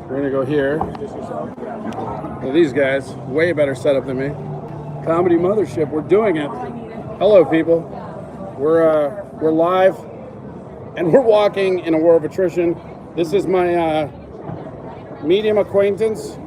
We're gonna go here. Well, these guys, way better setup than me. Comedy Mothership, we're doing it. Hello, people. We're live, and we're walking in a war of attrition. This is my medium acquaintance,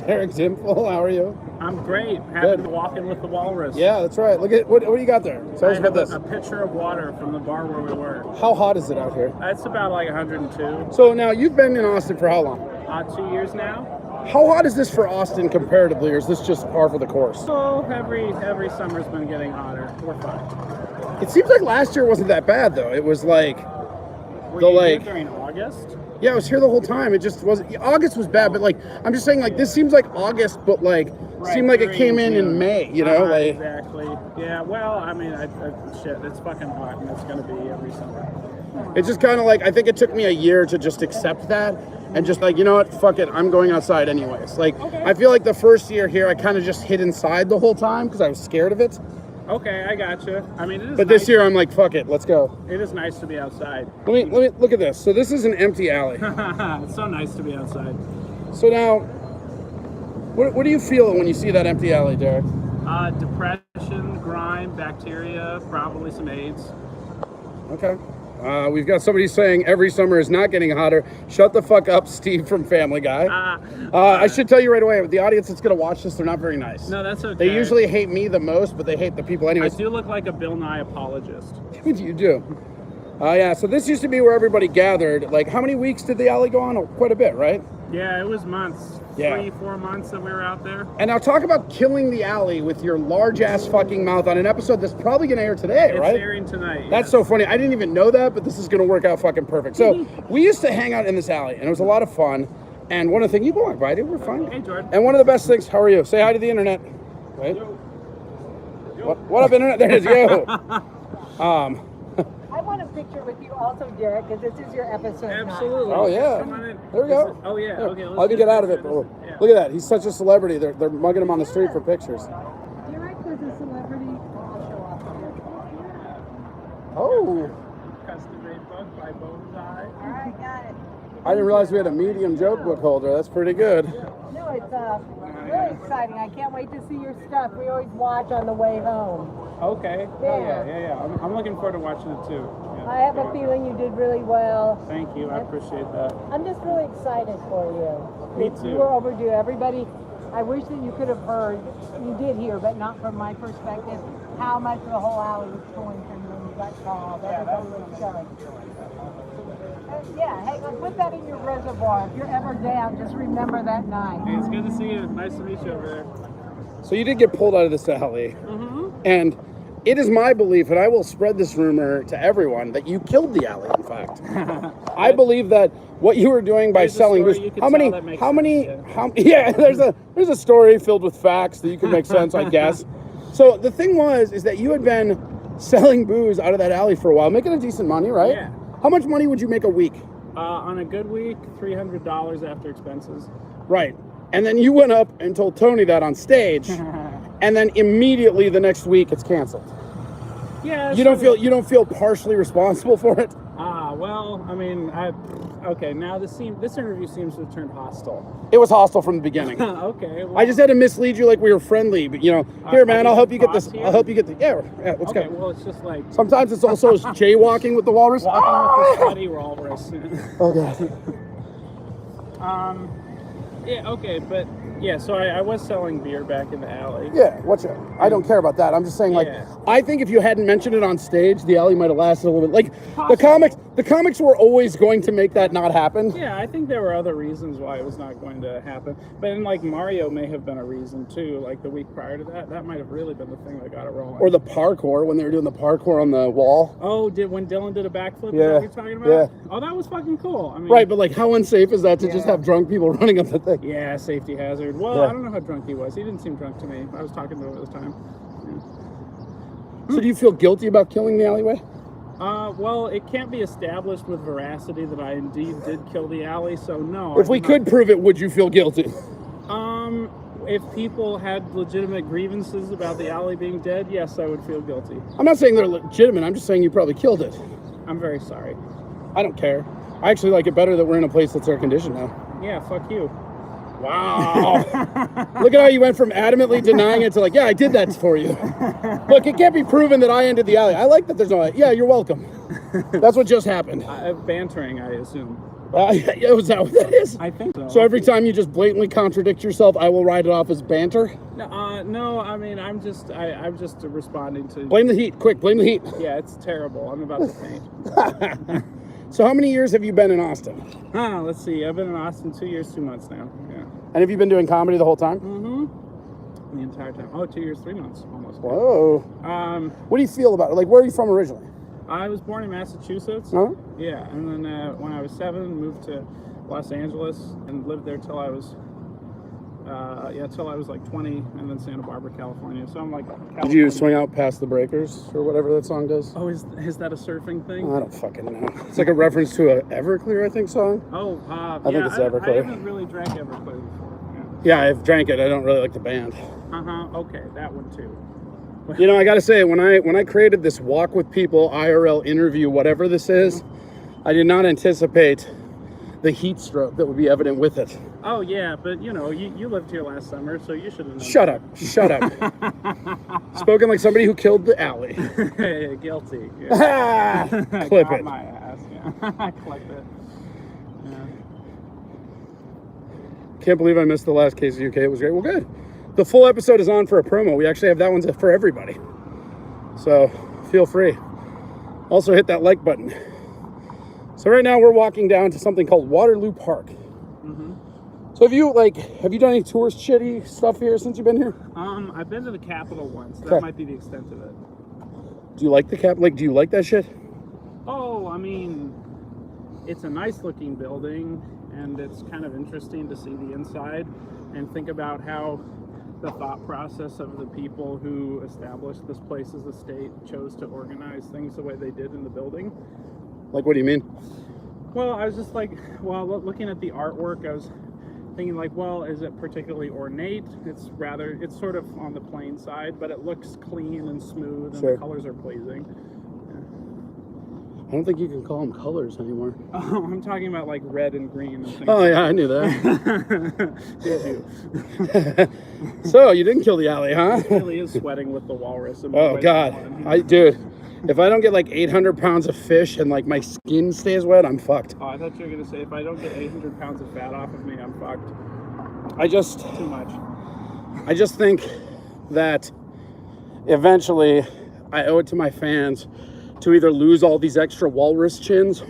Derek Dimpfl. How are you? I'm great. Happy to walk in with the walrus. Yeah, that's right. Look at what do you got there? Tell us about this. A pitcher of water from the bar where we were. How hot is it out here? It's about like 102. So now you've been in Austin for how long? 2 years now. How hot is this for Austin comparatively, or is this just par for the course? So every summer's been getting hotter. We're fine. It seems like last year wasn't that bad though. It was like Were you here during August? Yeah, I was here the whole time. It just wasn't. August was bad, but like I'm just saying, like this seems like August, but like seemed like it came in May. You know, like exactly. Yeah. Well, I mean, shit. It's fucking hot, and it's gonna be every summer. It's just kind of like I think it took me a year to just accept that and just like, you know what, fuck it, I'm going outside anyways. Like I feel like the first year here, I kind of just hid inside the whole time because I was scared of it. Okay, I gotcha. I mean, it is. But this year, I'm like, fuck it, let's go. It is nice to be outside. Let me look at this. So this is an empty alley. It's so nice to be outside. So now, what do you feel when you see that empty alley, Derek? Depression, grime, bacteria, probably some AIDS. Okay. We've got somebody saying every summer is not getting hotter. Shut the fuck up, Steve from Family Guy. I should tell you right away, the audience that's going to watch this, they're not very nice. No, that's okay. They usually hate me the most, but they hate the people anyways. I do look like a Bill Nye apologist. You do. Yeah, so this used to be where everybody gathered. Like, how many weeks did the alley go on? Oh, quite a bit, right? Yeah, it was months. Yeah. 3-4 months that we were out there. And now talk about killing the alley with your large-ass fucking mouth on an episode that's probably going to air today, right? It's airing tonight. That's so funny. I didn't even know that, but this is going to work out fucking perfect. So we used to hang out in this alley, and it was a lot of fun. And one of the things, you go on, buddy, we're fine. Hey, Jordan. And one of the best things, how are you? Say hi to the internet. Right? What up, internet? There it is. Yo. I want a picture with you also, Derek, because this is your episode. Absolutely. Oh, yeah. Come on in. There we go. Oh, yeah. There. Okay, Let me get out of it. Oh, Yeah. look at that. He's such a celebrity. They're mugging him on the street for pictures. Derek was a celebrity. I'll show off here. Oh. Custom made book by Bonsai. All right, got it. I didn't realize we had a medium joke book holder. That's pretty good. No, it's really exciting. I can't wait to see your stuff. We always watch on the way home. Okay. Yeah. Yeah. I'm looking forward to watching it too. Yeah. I have a feeling you did really well. Thank you. I appreciate that. I'm just really excited for you. Me too. You were overdue. Everybody, I wish that you could have heard, you did hear, but not from my perspective, how much the whole alley was pulling for you when you got called. Everybody was showing. Yeah, hey, put that in your reservoir. If you're ever down, just remember that night. Hey, it's good to see you. Nice to meet you over there. So you did get pulled out of this alley. And it is my belief, and I will spread this rumor to everyone, that you killed the alley, in fact. I believe that what you were doing by selling booze. Yeah, there's a story filled with facts that you can make sense, I guess. So the thing is that you had been selling booze out of that alley for a while, making a decent money, right? Yeah. How much money would you make a week? On a good week, $300 after expenses. Right. And then you went up and told Tony that on stage, and then immediately the next week it's canceled. Yeah. You don't feel partially responsible for it? Well, I mean, okay. Now this interview seems to have turned hostile. It was hostile from the beginning. Okay. Well, I just had to mislead you like we were friendly, but you know, here, man, I'll help you get this. here? I'll help you get the. Yeah, let's okay. go. Well, it's just like Sometimes it's also jaywalking with the walrus. walking with the sweaty walrus. Okay. Yeah. Okay. But yeah. So I was selling beer back in the alley. Yeah, I don't care about that. I'm just saying, like, Yeah. I think if you hadn't mentioned it on stage, the alley might have lasted a little bit. Like, Possibly. the comics were always going to make that not happen. Yeah, I think there were other reasons why it was not going to happen. But then, like, Mario may have been a reason, too. Like, the week prior to that, that might have really been the thing that got it rolling. Or the parkour, when they were doing the parkour on the wall. Oh, when Dylan did a backflip? Yeah. Is that what you're talking about? Yeah. Oh, that was fucking cool. I mean, Right, but, like, how unsafe is that to just have drunk people running up the thing? yeah, safety hazard. Well, Yeah. I don't know how drunk he was. He didn't seem drunk to me. I was talking to him at the time. So do you feel guilty about killing the alleyway? Well, it can't be established with veracity that I indeed did kill the alley, so no. If we could prove it, would you feel guilty? If people had legitimate grievances about the alley being dead, yes, I would feel guilty. I'm not saying they're legitimate. I'm just saying you probably killed it. I'm very sorry. I don't care. I actually like it better that we're in a place that's air conditioned now. Yeah, fuck you. Wow. Look at how you went from adamantly denying it to like, yeah, I did that for you. Look, it can't be proven that I ended the alley. I like that there's no, yeah, you're welcome. That's what just happened. Bantering, I assume. Yeah, is that what that is? I think so. So every time you just blatantly contradict yourself, I will write it off as banter? No, I mean, I'm just responding to... Blame the heat, quick, blame the heat. Yeah, it's terrible. I'm about to faint. So how many years have you been in Austin? Let's see. I've been in Austin 2 years, 2 months now. Yeah. And have you been doing comedy the whole time? Mm-hmm. The entire time. Oh, 2 years, 3 months, almost. Whoa. What do you feel about it? Like, where are you from originally? I was born in Massachusetts. Huh? Yeah, and then when I was 7, moved to Los Angeles and lived there till I was like 20, and then Santa Barbara, California. So I'm like, California. Did you swing out past the breakers or whatever that song does? Oh, is that a surfing thing? I don't fucking know. It's like a reference to a Everclear, I think, song. Oh, I think it's Everclear. I haven't really drank Everclear before. Yeah, I've drank it. I don't really like the band. Okay, that one too. You know, I gotta say, when I created this walk with people, IRL interview, whatever this is, I did not anticipate the heat stroke that would be evident with it. Oh yeah, but you know, you lived here last summer, so you should have known. Shut up. Spoken like somebody who killed the alley. Guilty. Yeah. Clip Got it. my ass. Yeah. Clip it. Yeah. Can't believe I missed the last case of UK. It was great. Well, good. The full episode is on for a promo. We actually have that one for everybody. So feel free. Also hit that like button. So right now we're walking down to something called Waterloo Park. Mm-hmm. So have you done any tourist shitty stuff here since you've been here? I've been to the Capitol once. That Okay. might be the extent of it. Do you like the Cap? Like, do you like that shit? Oh, I mean, it's a nice looking building, and it's kind of interesting to see the inside and think about how the thought process of the people who established this place as a state chose to organize things the way they did in the building. Like, what do you mean? Well, I was just like, looking at the artwork, I was thinking like, well, is it particularly ornate? It's sort of on the plain side, but it looks clean and smooth, and Sure. the colors are pleasing. I don't think you can call them colors anymore. Oh, I'm talking about like red and green and things. Oh yeah, I knew that. Did you? So you didn't kill the alley, huh? It really is sweating with the walrus. Oh God, dude, if I don't get like 800 pounds of fish and like my skin stays wet, I'm fucked. Oh, I thought you were gonna say if I don't get 800 pounds of fat off of me, I'm fucked. Too much. I just think that eventually I owe it to my fans to either lose all these extra walrus chins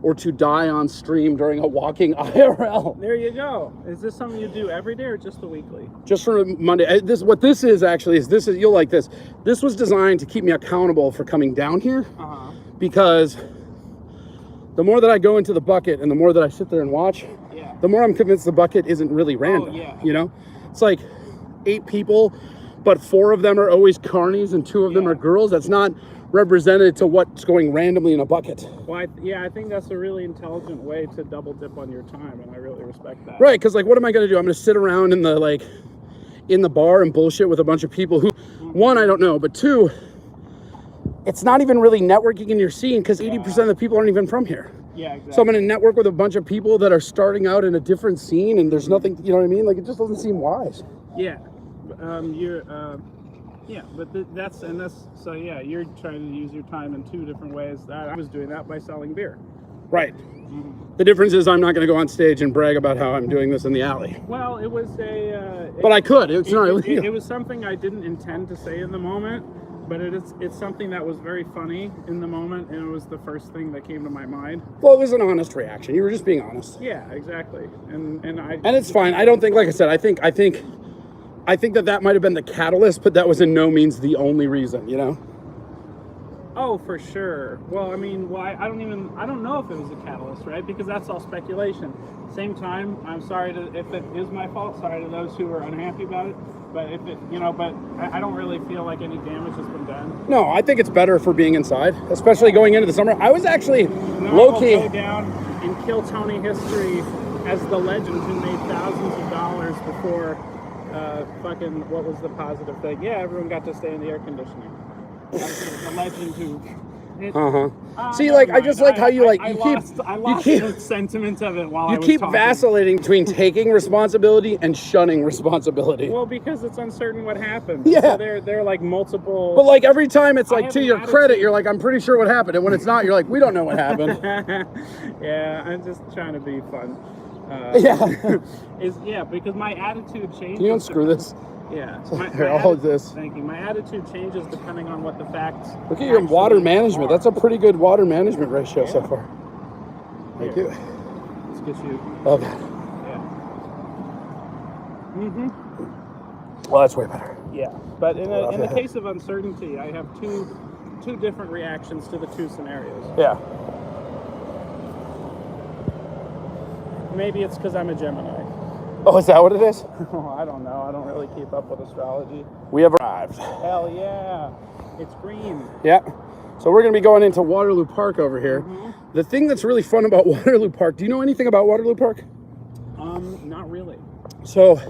or to die on stream during a walking IRL. There you go. Is this something you do every day or just the weekly? Just for Monday. What this is you'll like this. This was designed to keep me accountable for coming down here, because the more that I go into the bucket and the more that I sit there and watch, the more I'm convinced the bucket isn't really random. You know, it's like 8 people, but 4 of them are always carnies and 2 of them are girls. That's not represented to what's going randomly in a bucket. Well, I think that's a really intelligent way to double dip on your time, and I really respect that. Right, because like, what am I going to do? I'm going to sit around in the bar and bullshit with a bunch of people who, one, I don't know, but 2, it's not even really networking in your scene because 80% of the people aren't even from here. Yeah, exactly. So I'm going to network with a bunch of people that are starting out in a different scene, and there's nothing, you know what I mean? Like, it just doesn't seem wise. Yeah, so yeah, you're trying to use your time in 2 different ways. I was doing that by selling beer. Right. The difference is I'm not going to go on stage and brag about how I'm doing this in the alley. Well, it was but I could. It's not illegal. It was something I didn't intend to say in the moment, but it's something that was very funny in the moment, and it was the first thing that came to my mind. Well, it was an honest reaction. You were just being honest. Yeah, exactly. And it's fine. I don't think, like I said, I think that might have been the catalyst, but that was in no means the only reason, you know? Oh, for sure. Well, I mean, I don't know if it was a catalyst, right? Because that's all speculation. Same time, I'm sorry if it is my fault, sorry to those who are unhappy about it. But I don't really feel like any damage has been done. No, I think it's better for being inside, especially going into the summer. I was actually low-key. Go down in Kill Tony history as the legend who made thousands of dollars before what was the positive thing? Yeah, everyone got to stay in the air conditioning. The legend who See, like, I just like how you like, I you lost keep the sentiment of it while I you was keep talking. vacillating between taking responsibility and shunning responsibility. Well, because it's uncertain what happens. Yeah. So they're like multiple. But like every time it's I like have to an your credit, attitude. you're like, I'm pretty sure what happened. And when it's not, you're like, we don't know what happened. Yeah, I'm just trying to be fun. Yeah. Because my attitude changes. Can you unscrew this? Yeah. Here, I'll hold this. Thank you. My attitude changes depending on what the facts. Look at your water management. are. That's a pretty good water management ratio so far. Thank Here. you. Let's get you. Okay. Yeah. Well, that's way better. Yeah. But in the case of uncertainty, I have two different reactions to the two scenarios. Yeah. Maybe it's because I'm a Gemini. Oh, is that what it is? Oh, I don't know. I don't really keep up with astrology. We have arrived. Hell yeah. It's green. Yeah. So we're going to be going into Waterloo Park over here. The thing that's really fun about Waterloo Park, do you know anything about Waterloo Park? Not really. So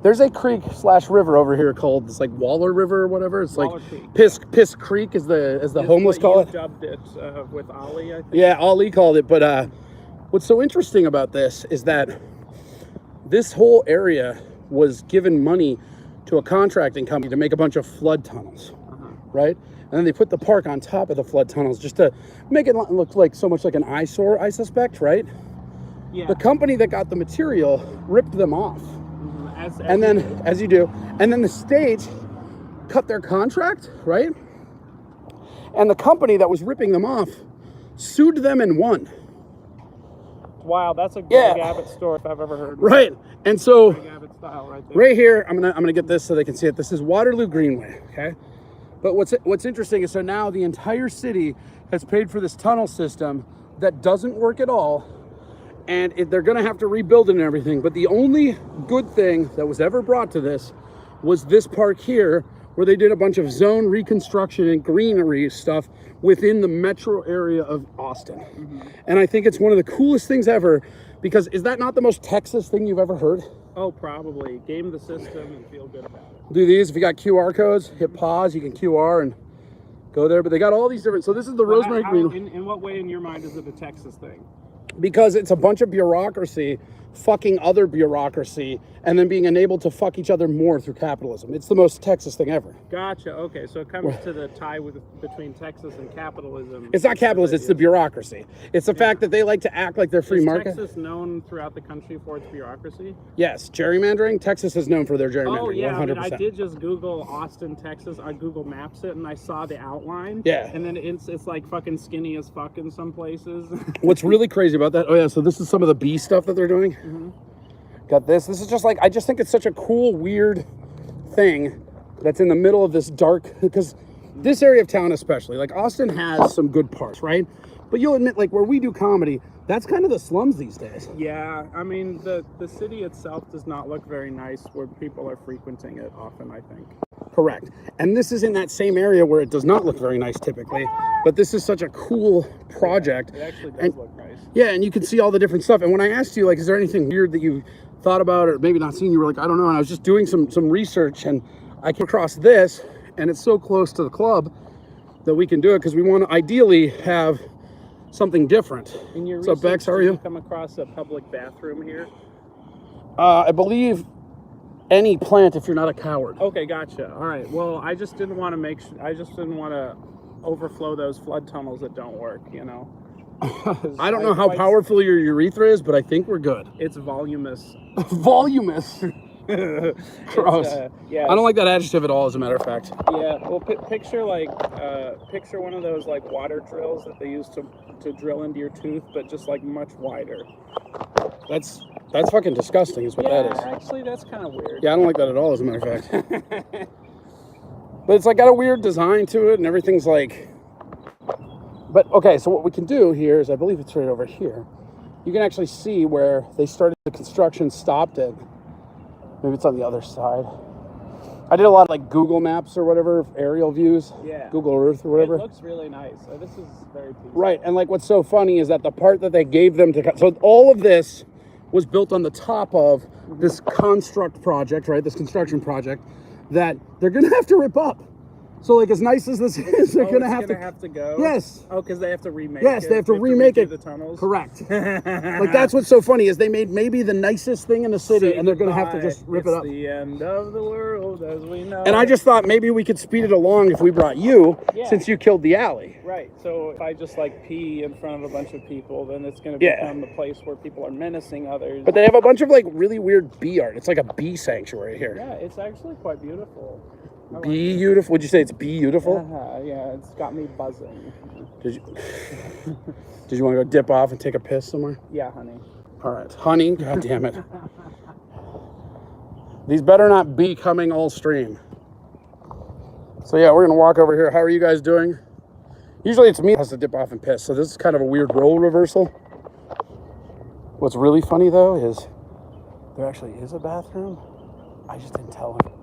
there's a creek / river over here called, it's like Waller River or whatever. It's Waller like Creek. Piss Creek as the homeless call it. Dubbed it with Ali, I think. Yeah, Ali called it. But what's so interesting about this is that this whole area was given money to a contracting company to make a bunch of flood tunnels, right? And then they put the park on top of the flood tunnels just to make it look like so much like an eyesore, I suspect, right? Yeah. The company that got the material ripped them off. As you do. And then the state cut their contract, right? And the company that was ripping them off sued them and won. Wow, that's a Greg Abbott story if I've ever heard. Right. And so Greg Abbott style right there. right here, I'm gonna get this so they can see it. This is Waterloo Greenway, okay? But what's interesting is so now the entire city has paid for this tunnel system that doesn't work at all, and they're gonna have to rebuild it and everything. But the only good thing that was ever brought to this was this park here, where they did a bunch of zone reconstruction and greenery stuff within the metro area of Austin. And I think it's one of the coolest things ever, because is that not the most Texas thing you've ever heard? Oh, probably. Game the system and feel good about it. Do these, if you got QR codes, hit pause, you can QR and go there. But they got all these different, so this is the Rosemary Green. In what way in your mind is it a Texas thing? Because it's a bunch of bureaucracy fucking other bureaucracy and then being enabled to fuck each other more through capitalism. It's the most Texas thing ever. Gotcha. Okay, so it comes to the tie between Texas and capitalism. It's not capitalism, it's the bureaucracy. It's the fact that they like to act like they're free market. Is Texas known throughout the country for its bureaucracy? Yes, gerrymandering. Texas is known for their gerrymandering. Oh yeah, 100%. I did just Google Austin, Texas. I Google Maps it and I saw the outline. Yeah. And then it's like fucking skinny as fuck in some places. What's really crazy about that? Oh yeah, so this is some of the bee stuff that they're doing. Got this. This is just like, I just think it's such a cool, weird thing that's in the middle of this dark, because this area of town especially, like Austin has some good parts, right? But you'll admit, like where we do comedy, that's kind of the slums these days. Yeah, I mean, the city itself does not look very nice where people are frequenting it often, I think. Correct. And this is in that same area where it does not look very nice typically, but this is such a cool project. It actually does look nice. Yeah, and you can see all the different stuff. And when I asked you, like, is there anything weird that you thought about or maybe not seen, you were like, I don't know. And I was just doing some research and I came across this, and it's so close to the club that we can do it because we want to ideally have something different. In your What's up, Bex? How are you? Come across a public bathroom here? I believe any plant if you're not a coward. Okay, gotcha. All right. Well, I just didn't want to overflow those flood tunnels that don't work, you know. I don't know how powerful your urethra is, but I think we're good. It's voluminous. Voluminous. Gross. Yeah. I don't like that adjective at all, as a matter of fact. Yeah. Well, picture one of those like water drills that they use to drill into your tooth, but just like much wider. That's fucking disgusting, is what that is. Actually, that's kind of weird. Yeah, I don't like that at all, as a matter of fact. But it's like got a weird design to it, and everything's like. But okay, so what we can do here is, I believe it's right over here. You can actually see where they started the construction, stopped it. Maybe it's on the other side. I did a lot of like Google Maps or whatever, aerial views. Yeah. Google Earth or whatever. It looks really nice. So this is very peaceful. Right, and like what's so funny is that the part that they gave them to cut, so all of this was built on the top of this construct project, right? This construction project that they're gonna have to rip up. So like as nice as this is, they're gonna have to go. Yes. Oh, because they have to remake. Yes, it. they have to remake it. The tunnels. Correct. Like that's what's so funny is they made maybe the nicest thing in the city, and they're gonna have to just rip it up. It's the end of the world as we know. And I just thought maybe we could speed it along if we brought you, since you killed the alley. Right. So if I just like pee in front of a bunch of people, then it's gonna become the place where people are menacing others. But they have a bunch of like really weird bee art. It's like a bee sanctuary here. Yeah, it's actually quite beautiful. Beautiful. Would you say it's beautiful? Yeah, it's got me buzzing. Did you want to go dip off and take a piss somewhere? Yeah, honey. All right, honey. God damn it. These better not be coming all stream. So yeah, we're gonna walk over here. How are you guys doing? Usually it's me that has to dip off and piss. So this is kind of a weird role reversal. What's really funny though is there actually is a bathroom. I just didn't tell him.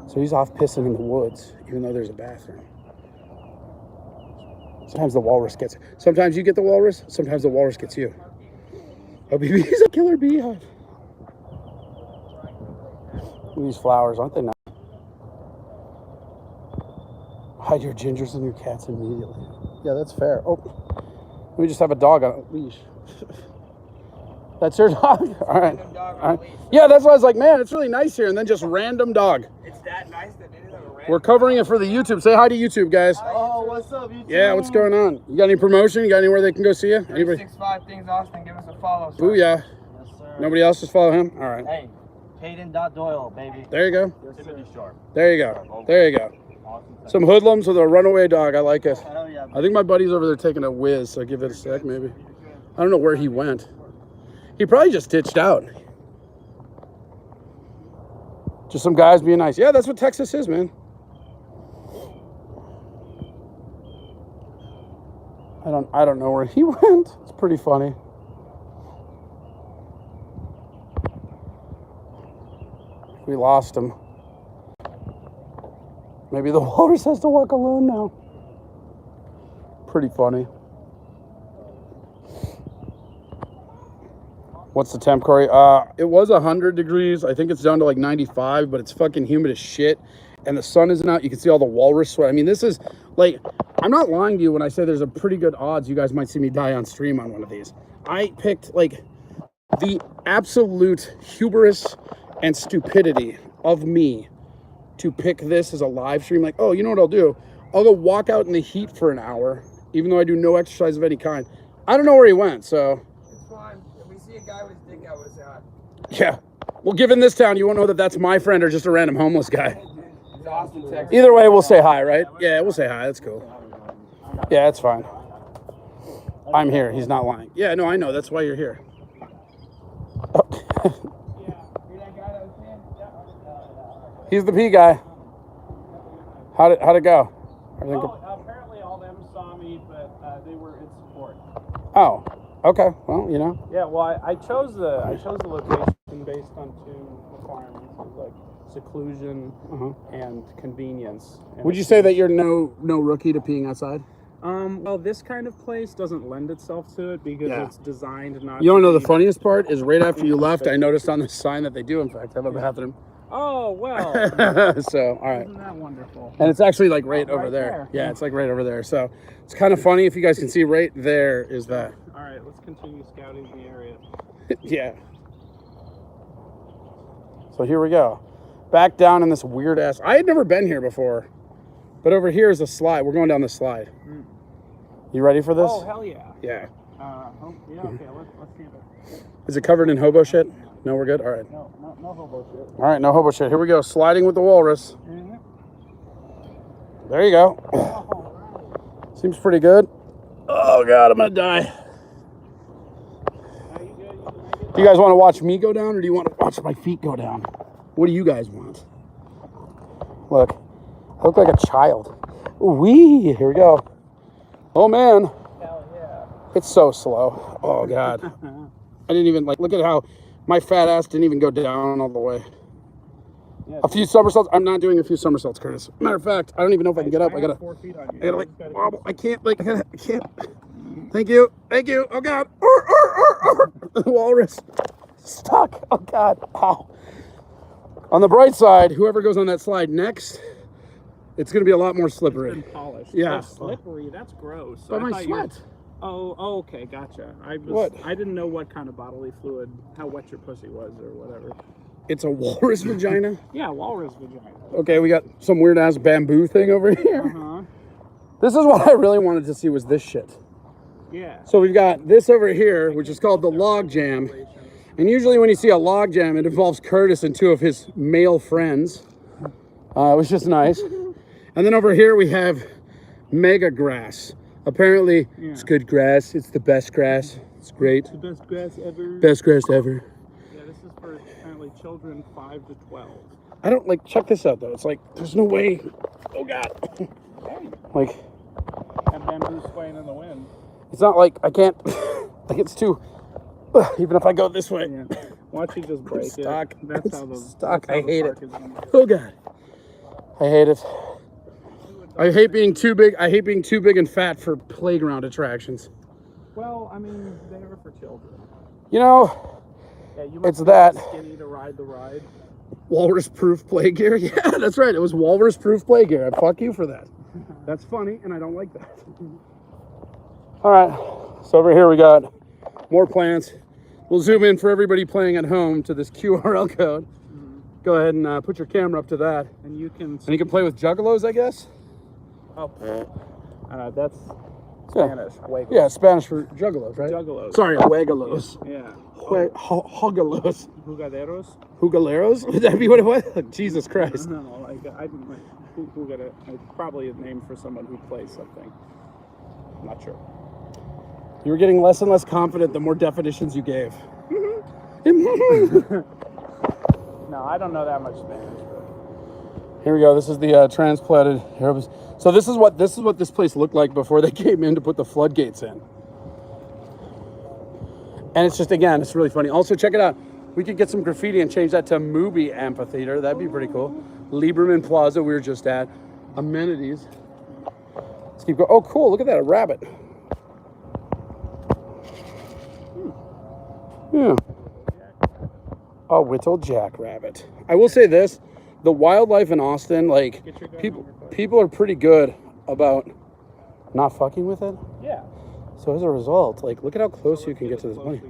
So he's off pissing in the woods, even though there's a bathroom. Sometimes the walrus gets it. Sometimes you get the walrus, sometimes the walrus gets you. Oh, BB's a killer beehive. Look at these flowers, aren't they nice? Hide your gingers and your cats immediately. Yeah, that's fair. Oh, let me just have a dog on a leash. That's your dog? All right. All right. Yeah, that's why I was like, man, it's really nice here. And then just random dog. It's that nice that they didn't have a random. We're covering it for the YouTube. Say hi to YouTube, guys. Oh, what's up, YouTube? Yeah, what's going on? You got any promotion? You got anywhere they can go see you? Anybody? 365 Things Austin, give us a follow. Sir. Booyah. Yes, sir. Nobody else just follow him? All right. Hey, Hayden.Doyle, baby. There you go. Timothy Sharp. There you go. There you go. Some hoodlums with a runaway dog. I like it. Hell yeah. I think my buddy's over there taking a whiz, so give it a sec, maybe. I don't know where he went. He probably just ditched out. Just some guys being nice. Yeah, that's what Texas is, man. I don't know where he went. It's pretty funny. We lost him. Maybe the walrus has to walk alone now. Pretty funny. What's the temp, Corey? It was 100 degrees. I think it's down to like 95, but it's fucking humid as shit. And the sun isn't out. You can see all the walrus sweat. I mean, this is like, I'm not lying to you when I say there's a pretty good odds you guys might see me die on stream on one of these. I picked like the absolute hubris and stupidity of me to pick this as a live stream. Like, oh, you know what I'll do? I'll go walk out in the heat for an hour, even though I do no exercise of any kind. I don't know where he went, so. It's fine. If we see a guy with his dick out, we'll say hi. Yeah. Well, given this town, you won't know that that's my friend or just a random homeless guy. It's Austin, Texas. Either way, we'll say hi, right? Yeah, we'll say hi. That's cool. Yeah, that's fine. I'm here. He's not lying. Yeah, no, I know. That's why you're here. He's the P guy. How'd it go? Apparently all them saw me, but they were in support. Oh, okay. Well, you know. Yeah, well, I chose the location based on two requirements, like seclusion and convenience. And Would you say that you're no rookie to peeing outside? Well, this kind of place doesn't lend itself to it because it's designed not. You don't know the funniest part is right after you left, I noticed on the sign that they do in fact have a bathroom. Oh, well. So, all right. Isn't that wonderful? And it's actually like right over there. Yeah, it's like right over there. So it's kind of funny if you guys can see right there is that. All right, let's continue scouting the area. Yeah. So here we go. Back down in this weird ass. I had never been here before, but over here is a slide. We're going down the slide. You ready for this? Oh, hell yeah. Yeah. Yeah, okay, let's see it. Is it covered in hobo shit? No, we're good? All right. No hobo shit. All right, no hobo shit. Here we go. Sliding with the walrus. There you go. Seems pretty good. Oh, God, I'm going to die. Do you guys want to watch me go down or do you want to watch my feet go down? What do you guys want? Look. I look like a child. Wee. Here we go. Oh, man. Hell yeah. It's so slow. Oh, God. I didn't even, look at how my fat ass didn't even go down all the way. Yeah, a few somersaults. I'm not doing a few somersaults, Curtis. Matter of fact, I don't even know if I can get up. I gotta 4 feet on you. I gotta wobble. I can't, I can't. Thank you. Oh, God. The walrus. Stuck. Oh, God. Ow. On the bright side, whoever goes on that slide next It's going to be a lot more It's slippery. been polished. Yeah. Oh, slippery. That's gross. By I my thought you were- sweat. Oh, okay, gotcha. What? I didn't know what kind of bodily fluid, how wet your pussy was or whatever. It's a walrus vagina. Yeah, walrus vagina. Okay, we got some weird ass bamboo thing over here. Uh-huh. This is what I really wanted to see was this shit. Yeah. So we've got this over here, which is called the log jam. And usually when you see a log jam, it involves Curtis and two of his male friends. It was just nice. And then over here we have mega grass. Apparently, it's good grass. It's the best grass. It's great. The best grass ever. Best grass ever. Yeah, this is for apparently children 5 to 12. I don't like, check this out though. It's like, there's no way. Oh God. Like, And bamboo swaying in the wind. it's not like I can't, like it's too, even if I go this way. Yeah. Watch you just break Stuck. it. That's how the Stuck. that's how I the hate park it. is gonna be. Oh God. I hate it. I hate being too big. I hate being too big and fat for playground attractions. Well, I mean, they are for children. You know, Yeah, you it's must be that skinny to ride the ride. walrus-proof play gear. Yeah, that's right. It was walrus-proof play gear. And fuck you for that. That's funny, and I don't like that. All right. So over here we got more plants. We'll zoom in for everybody playing at home to this QRL code. Go ahead and put your camera up to that. And you can. And you can play with juggalos, I guess. Oh, that's Yeah. Spanish. Juegos. Yeah, Spanish for juggalos, right? Juggalos. Sorry, juegalos. Yeah. Hoggalos. Jugaderos. Jugaleros? Would that be what it was? Jesus Christ. No, like I didn't like jugade. It's probably a name for someone who plays something. I'm not sure. You were getting less and less confident the more definitions you gave. No, I don't know that much Spanish. But... Here we go. This is the transplanted herbs. So this is what this place looked like before they came in to put the floodgates in. And it's just, again, it's really funny. Also, check it out. We could get some graffiti and change that to movie amphitheater. That'd be pretty cool. Lieberman Plaza we were just at. Amenities. Let's keep going. Oh, cool. Look at that. A rabbit. Yeah. A whittle jackrabbit. I will say this. The wildlife in Austin, like, people are pretty good about not fucking with it. Yeah. So as a result, like, look at how close you can get to this bunny.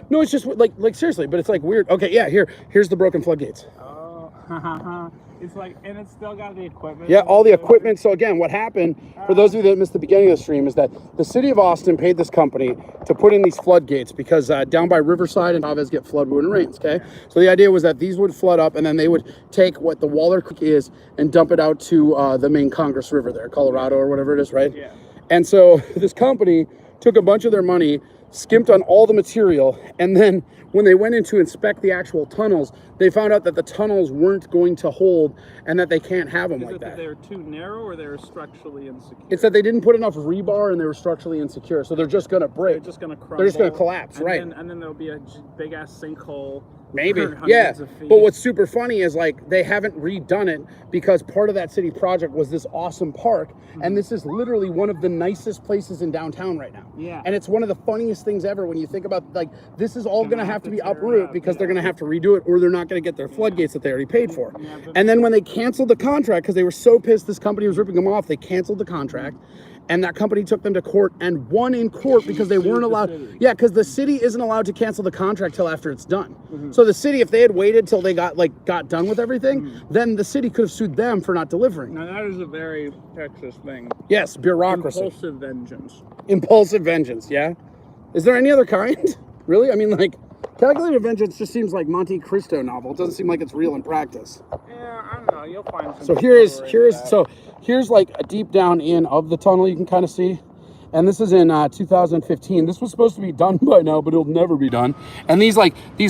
No, it's just like seriously, but it's like weird. Okay, yeah, here's the broken floodgates. Oh, it's like, and it's still got the equipment. Yeah, all the equipment. So again, what happened, for those of you that missed the beginning of the stream, is that the city of Austin paid this company to put in these floodgates because down by Riverside and Chavez get flood when it rains, okay? So the idea was that these would flood up and then they would take what the Waller Creek is and dump it out to the main Congress River there, Colorado or whatever it is, right? Yeah. And so this company took a bunch of their money, skimped on all the material, and then when they went in to inspect the actual tunnels, they found out that the tunnels weren't going to hold and that they can't have them like that. They're too narrow or they're structurally insecure? It's that they didn't put enough rebar and they were structurally insecure, so they're just going to break. They're just going to crumble. They're just going to collapse, and right? and then there'll be a big ass sinkhole. Maybe, for yeah. hundreds of feet. But what's super funny is like they haven't redone it because part of that city project was this awesome park, and this is literally one of the nicest places in downtown right now. Yeah. And it's one of the funniest things ever when you think about like this is all going to have to be tear it uprooted up, because they're going to have to redo it or they're not going to get their floodgates that they already paid for. Yeah, but- And then when they canceled the contract because they were so pissed this company was ripping them off, they canceled the contract. And that company took them to court and won in court because they weren't allowed. Yeah, because the city isn't allowed to cancel the contract till after it's done. So the city, if they had waited till they got done with everything, then the city could have sued them for not delivering. Now that is a very Texas thing. Yes, bureaucracy. Impulsive vengeance. Impulsive vengeance, yeah? Is there any other kind? Really? I mean, like, calculated vengeance just seems like Monte Cristo novel. It doesn't seem like it's real in practice. Yeah, I don't know. You'll find some. So here's like a deep down in of the tunnel you can kind of see. And this is in 2015. This was supposed to be done by now, but it'll never be done. And these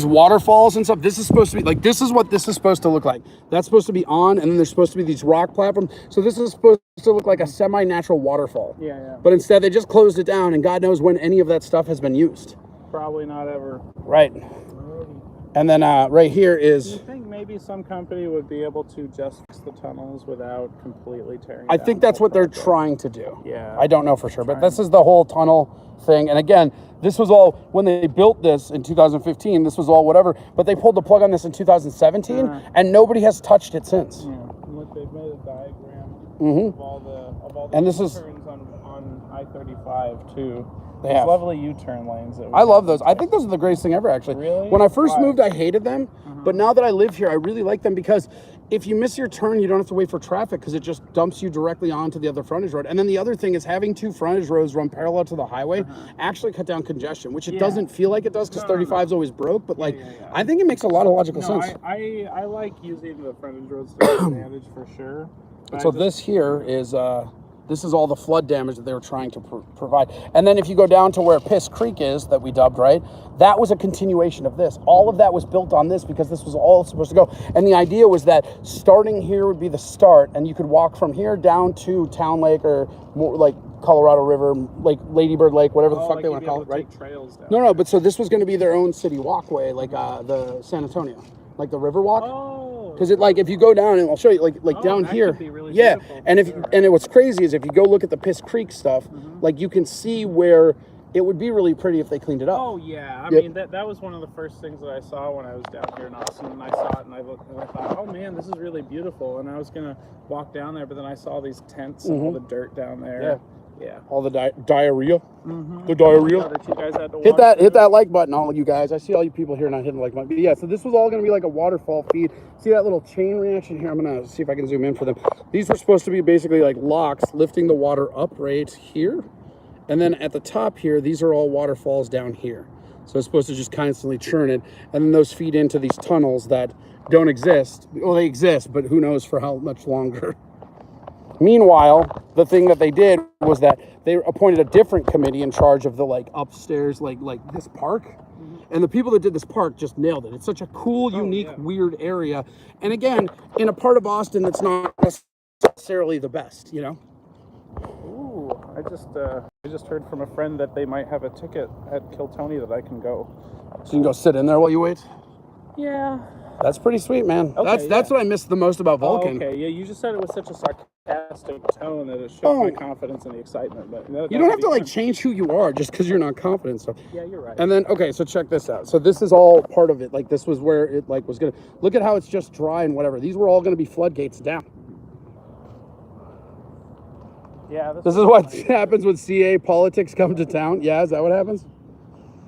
waterfalls and stuff, this is supposed to be like, this is what this is supposed to look like. That's supposed to be on, and then there's supposed to be these rock platforms. So this is supposed to look like a semi-natural waterfall. Yeah. But instead they just closed it down, and God knows when any of that stuff has been used. Probably not ever. Right. And then right here Do you is, think maybe some company would be able to just fix the tunnels without completely tearing I down think the that's whole what they're project? trying to do. Yeah. I don't know for sure, but this is the whole tunnel thing. And again, this was all, when they built this in 2015, this was all whatever, but they pulled the plug on this in 2017, and nobody has touched it since. Yeah. Look, they've made a diagram. Mm-hmm. of all the And this is- U-turns on I-35 too. They These have. lovely U-turn lanes. That we I love have. those. I think those are the greatest thing ever, actually. Really? When I first Why? moved, I hated them. But now that I live here, I really like them because if you miss your turn, you don't have to wait for traffic because it just dumps you directly onto the other frontage road. And then the other thing is having two frontage roads run parallel to the highway actually cut down congestion, which it doesn't feel like it does because 35 is always broke. But I think it makes a lot of logical sense. I like using the frontage roads to its advantage for sure. But So this here is this is all the flood damage that they were trying to provide. And then if you go down to where Piss Creek is, that we dubbed, right? That was a continuation of this. All of that was built on this because this was all supposed to go. And the idea was that starting here would be the start, and you could walk from here down to Town Lake or more like Colorado River, like Ladybird Lake, whatever the fuck they want to call it, right? Trails down No, but so this was going to be their own city walkway, like the San Antonio, like the river walk. Oh. Because it like if you go down and I'll show you like down that here, could be really yeah. beautiful. And what's crazy is if you go look at the Piss Creek stuff, like you can see where it would be really pretty if they cleaned it up. Oh yeah, I mean that was one of the first things that I saw when I was down here in Austin, and I saw it and I looked and I thought, oh man, this is really beautiful. And I was gonna walk down there, but then I saw these tents and all the dirt down there. Yeah. All the diarrhea, the diarrhea. That you guys had to Hit walk that like button, all you guys. I see all you people here not hitting the like button. But yeah, so this was all going to be like a waterfall feed. See that little chain reaction here? I'm going to see if I can zoom in for them. These were supposed to be basically like locks lifting the water up right here. And then at the top here, these are all waterfalls down here. So it's supposed to just constantly churn it. And then those feed into these tunnels that don't exist. Well, they exist, but who knows for how much longer. Meanwhile, the thing that they did was that they appointed a different committee in charge of the like upstairs, like this park. And the people that did this park just nailed it. It's such a cool, unique, weird area. And again, in a part of Austin that's not necessarily the best, you know? Ooh, I just heard from a friend that they might have a ticket at Kiltony that I can go. So you can go sit in there while you wait? Yeah. That's pretty sweet, man. Okay, That's what I missed the most about Vulcan. Oh, okay, yeah, you just said it with such a sarcastic tone that it showed my confidence and the excitement. But you don't have to like change who you are just because you're not confident. So yeah, you're right. And then okay, so check this out. So this is all part of it. Like this was where it like was gonna look at how it's just dry and whatever. These were all gonna be floodgates down. Yeah, This is what happens when CA politics come to town. Yeah, is that what happens?